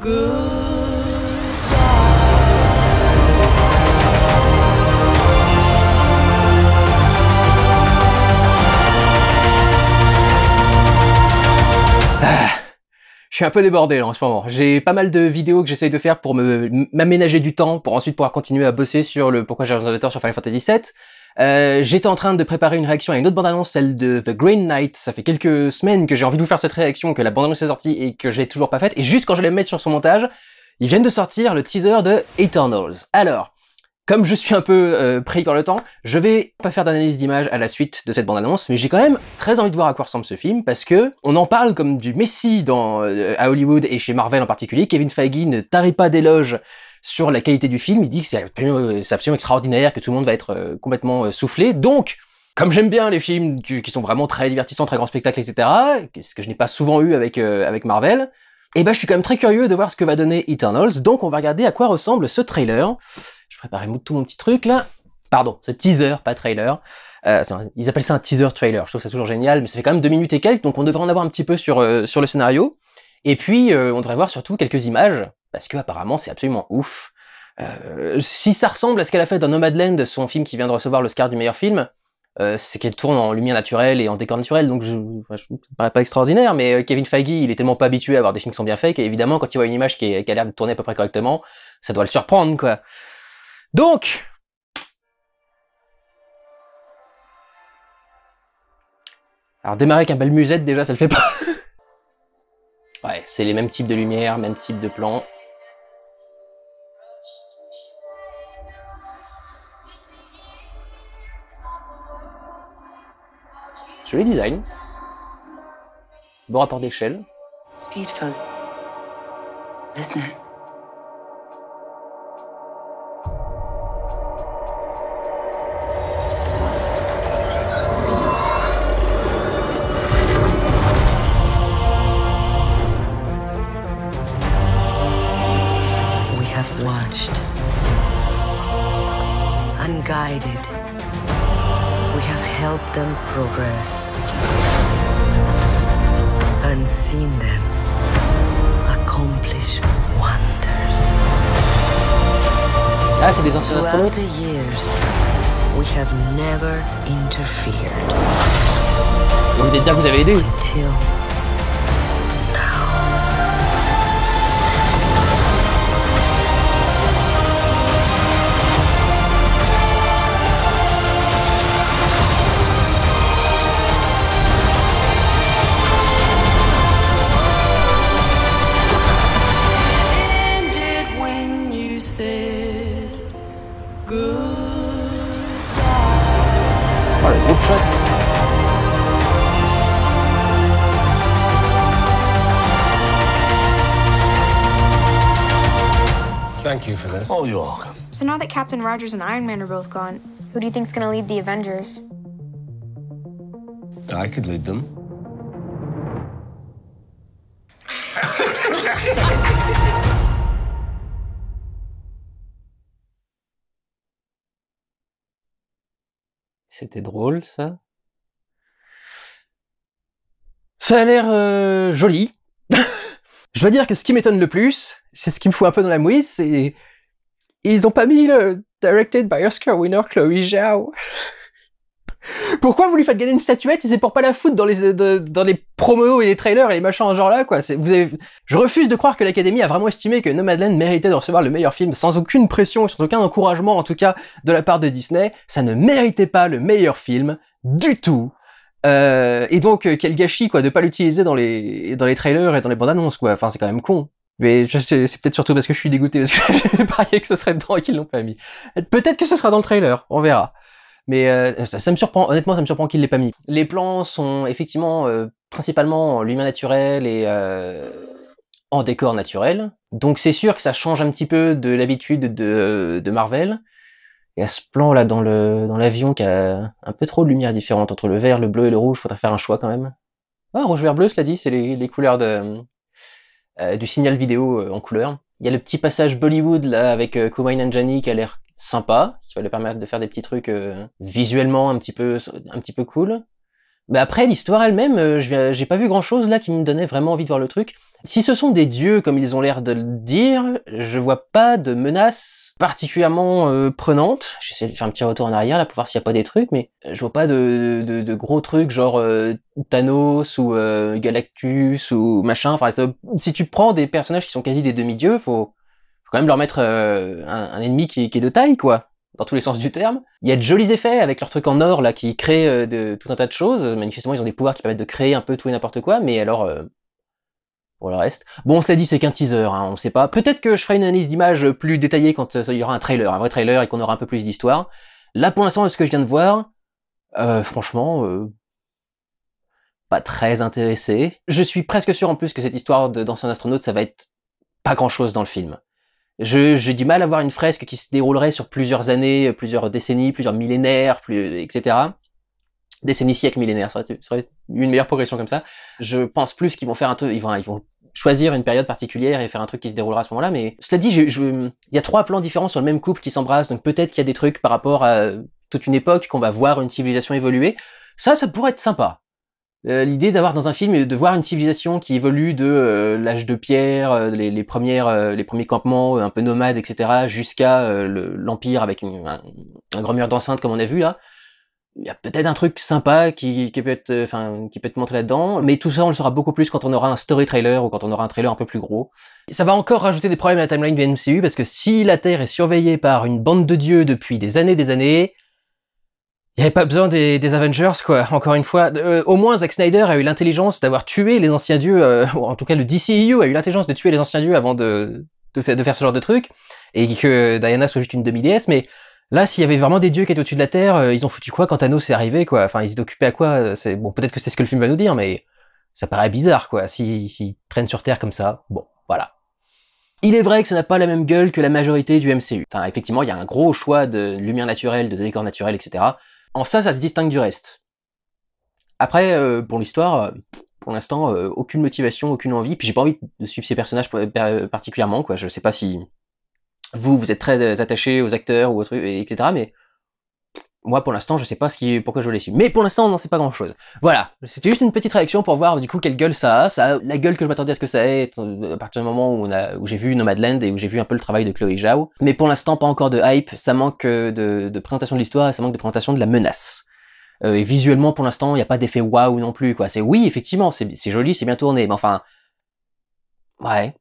Je suis un peu débordé là en ce moment. J'ai pas mal de vidéos que j'essaye de faire pour m'aménager du temps, pour ensuite pouvoir continuer à bosser sur le pourquoi j'ai un réalisateur sur Final Fantasy VII. J'étais en train de préparer une réaction à une autre bande-annonce, celle de The Green Knight. Ça fait quelques semaines que j'ai envie de vous faire cette réaction, que la bande-annonce est sortie et que je l'ai toujours pas faite. Et juste quand je vais me mettre sur son montage, ils viennent de sortir le teaser de Eternals. Alors, comme je suis un peu pris par le temps, je vais pas faire d'analyse d'image à la suite de cette bande-annonce, mais j'ai quand même très envie de voir à quoi ressemble ce film, parce que on en parle comme du messie à Hollywood et chez Marvel en particulier. Kevin Feige ne tarit pas d'éloges sur la qualité du film, il dit que c'est absolument extraordinaire, que tout le monde va être complètement soufflé. Donc, comme j'aime bien les films qui sont vraiment très divertissants, très grand spectacle, etc., ce que je n'ai pas souvent eu avec Marvel, et ben je suis quand même très curieux de voir ce que va donner Eternals, donc on va regarder à quoi ressemble ce trailer. Je préparais tout mon petit truc là. Pardon, ce teaser, pas trailer. Ils appellent ça un teaser trailer, je trouve ça toujours génial, mais ça fait quand même 2 minutes et quelques, donc on devrait en avoir un petit peu sur le scénario. Et puis on devrait voir surtout quelques images, parce que apparemment c'est absolument ouf. Si ça ressemble à ce qu'elle a fait dans Nomadland, son film qui vient de recevoir l'Oscar du meilleur film, c'est qu'elle tourne en lumière naturelle et en décor naturel, donc ça me paraît pas extraordinaire, mais Kevin Feige, il est tellement pas habitué à avoir des films qui sont bien faits, qu'évidemment, quand il voit une image qui a l'air de tourner à peu près correctement, ça doit le surprendre, quoi. Donc, alors démarrer avec un bel musette, déjà, ça le fait pas. Ouais, c'est les mêmes types de lumière, même type de plan. Joli design. Bon rapport d'échelle. It's beautiful, isn't it? We have watched, unguided. We have helped them progress and seen them accomplish wonders. Ah, c'est des anciens astronautes. Throughout the years, we have never interfered. Vous venez de dire que vous avez aidé. Until now. Oh, le groupe shot. Thank you for this. Oh, you're welcome. So now that Captain Rogers and Iron Man are both gone, who do you think's gonna lead the Avengers? I could lead them. C'était drôle, ça. Ça a l'air joli. Je dois dire que ce qui m'étonne le plus, c'est ce qui me fout un peu dans la mouise, c'est... Ils ont pas mis le Directed by Oscar winner Chloé Zhao. Pourquoi vous lui faites gagner une statuette si c'est pour pas la foutre dans les promos et les trailers et les machins genre là, quoi. Je refuse de croire que l'Académie a vraiment estimé que Nomadland méritait de recevoir le meilleur film sans aucune pression, sans aucun encouragement en tout cas de la part de Disney. Ça ne méritait pas le meilleur film du tout. Et donc quel gâchis quoi de pas l'utiliser dans les trailers et dans les bandes annonces quoi. Enfin c'est quand même con. Mais c'est peut-être surtout parce que je suis dégoûté parce que j'ai parié que ce serait dedans et qu'ils l'ont pas mis. Peut-être que ce sera dans le trailer, on verra. Mais ça me surprend, honnêtement ça me surprend qu'il l'ait pas mis. Les plans sont effectivement principalement en lumière naturelle et en décor naturel. Donc c'est sûr que ça change un petit peu de l'habitude de Marvel. Et à ce plan là dans l'avion qui a un peu trop de lumière différente entre le vert, le bleu et le rouge, faudrait faire un choix quand même. Ah, rouge, vert, bleu, cela dit, c'est les couleurs du signal vidéo en couleur. Il y a le petit passage Bollywood là avec Kumail Nanjiani qui a l'air sympa, qui va lui permettre de faire des petits trucs visuellement un petit peu cool. Mais après l'histoire elle-même, j'ai pas vu grand chose là qui me donnait vraiment envie de voir le truc. Si ce sont des dieux, comme ils ont l'air de le dire, je vois pas de menace particulièrement prenante. J'essaie de faire un petit retour en arrière là pour voir s'il y a pas des trucs, mais je vois pas de gros trucs genre Thanos ou Galactus ou machin. Enfin, si tu prends des personnages qui sont quasi des demi-dieux, faut quand même leur mettre un ennemi qui est de taille, quoi, dans tous les sens du terme. Il y a de jolis effets avec leur truc en or là qui créent tout un tas de choses. Manifestement, ils ont des pouvoirs qui permettent de créer un peu tout et n'importe quoi, mais alors pour le reste. Bon, cela dit, c'est qu'un teaser, hein, on sait pas. Peut-être que je ferai une analyse d'image plus détaillée quand il y aura un vrai trailer, et qu'on aura un peu plus d'histoire. Là, pour l'instant, ce que je viens de voir, franchement, pas très intéressé. Je suis presque sûr en plus que cette histoire d'ancien astronaute, ça va être pas grand-chose dans le film. J'ai du mal à voir une fresque qui se déroulerait sur plusieurs années, plusieurs décennies, plusieurs millénaires, etc. Décennies, siècles, millénaires, ça aurait une meilleure progression comme ça. Je pense plus qu'ils vont faire un truc, ils vont choisir une période particulière et faire un truc qui se déroulera à ce moment-là, mais cela dit, il y a 3 plans différents sur le même couple qui s'embrassent, donc peut-être qu'il y a des trucs par rapport à toute une époque, qu'on va voir une civilisation évoluer. Ça pourrait être sympa. L'idée d'avoir dans un film, de voir une civilisation qui évolue de l'âge de pierre, les premiers campements un peu nomades, etc., jusqu'à l'Empire avec un grand mur d'enceinte comme on a vu là. Il y a peut-être un truc sympa qui peut être montré là-dedans, mais tout ça on le saura beaucoup plus quand on aura un story trailer ou quand on aura un trailer un peu plus gros. Ça va encore rajouter des problèmes à la timeline du MCU parce que si la Terre est surveillée par une bande de dieux depuis des années, il n'y avait pas besoin des Avengers, quoi. Encore une fois, au moins Zack Snyder a eu l'intelligence d'avoir tué les anciens dieux, ou en tout cas le DCEU a eu l'intelligence de tuer les anciens dieux avant de faire ce genre de truc, et que Diana soit juste une demi-déesse, mais là, s'il y avait vraiment des dieux qui étaient au-dessus de la Terre, ils ont foutu quoi quand Thanos est arrivé, quoi? Enfin, ils étaient occupés à quoi? Bon, peut-être que c'est ce que le film va nous dire, mais ça paraît bizarre, quoi, s'ils traînent sur Terre comme ça. Bon, voilà. Il est vrai que ça n'a pas la même gueule que la majorité du MCU. Enfin, effectivement, il y a un gros choix de lumière naturelle, de décors naturels, etc. En ça se distingue du reste. Après, pour l'histoire, pour l'instant, aucune motivation, aucune envie, puis j'ai pas envie de suivre ces personnages particulièrement, quoi. Je sais pas si vous êtes très attaché aux acteurs ou aux trucs, etc. Mais moi, pour l'instant, je sais pas pourquoi je les suis. Mais pour l'instant, on n'en sait pas grand-chose. Voilà, c'était juste une petite réaction pour voir du coup quelle gueule ça a. Ça a la gueule que je m'attendais à ce que ça ait à partir du moment où j'ai vu Nomadland et où j'ai vu un peu le travail de Chloé Zhao. Mais pour l'instant, pas encore de hype. Ça manque de présentation de l'histoire et ça manque de présentation de la menace. Et visuellement, pour l'instant, il n'y a pas d'effet waouh non plus, quoi. Oui, effectivement, c'est joli, c'est bien tourné, mais enfin, ouais.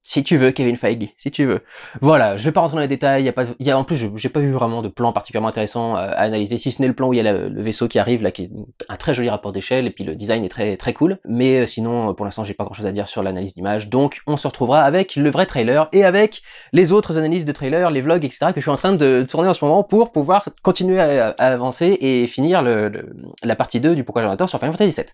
Si tu veux, Kevin Feige, si tu veux. Voilà, je vais pas rentrer dans les détails, en plus, j'ai pas vu vraiment de plan particulièrement intéressant à analyser, si ce n'est le plan où il y a le vaisseau qui arrive, là, qui est un très joli rapport d'échelle, et puis le design est très, très cool. Mais sinon, pour l'instant, j'ai pas grand chose à dire sur l'analyse d'image, donc on se retrouvera avec le vrai trailer, et avec les autres analyses de trailer, les vlogs, etc., que je suis en train de tourner en ce moment pour pouvoir continuer à avancer et finir la partie 2 du Pourquoi j'en sur Final Fantasy VII.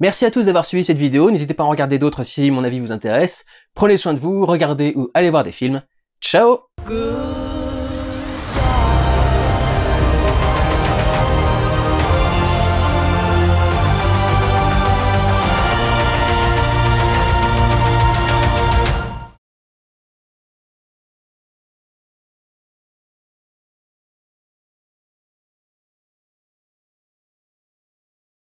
Merci à tous d'avoir suivi cette vidéo, n'hésitez pas à en regarder d'autres si mon avis vous intéresse. Prenez soin de vous, regardez ou allez voir des films. Ciao!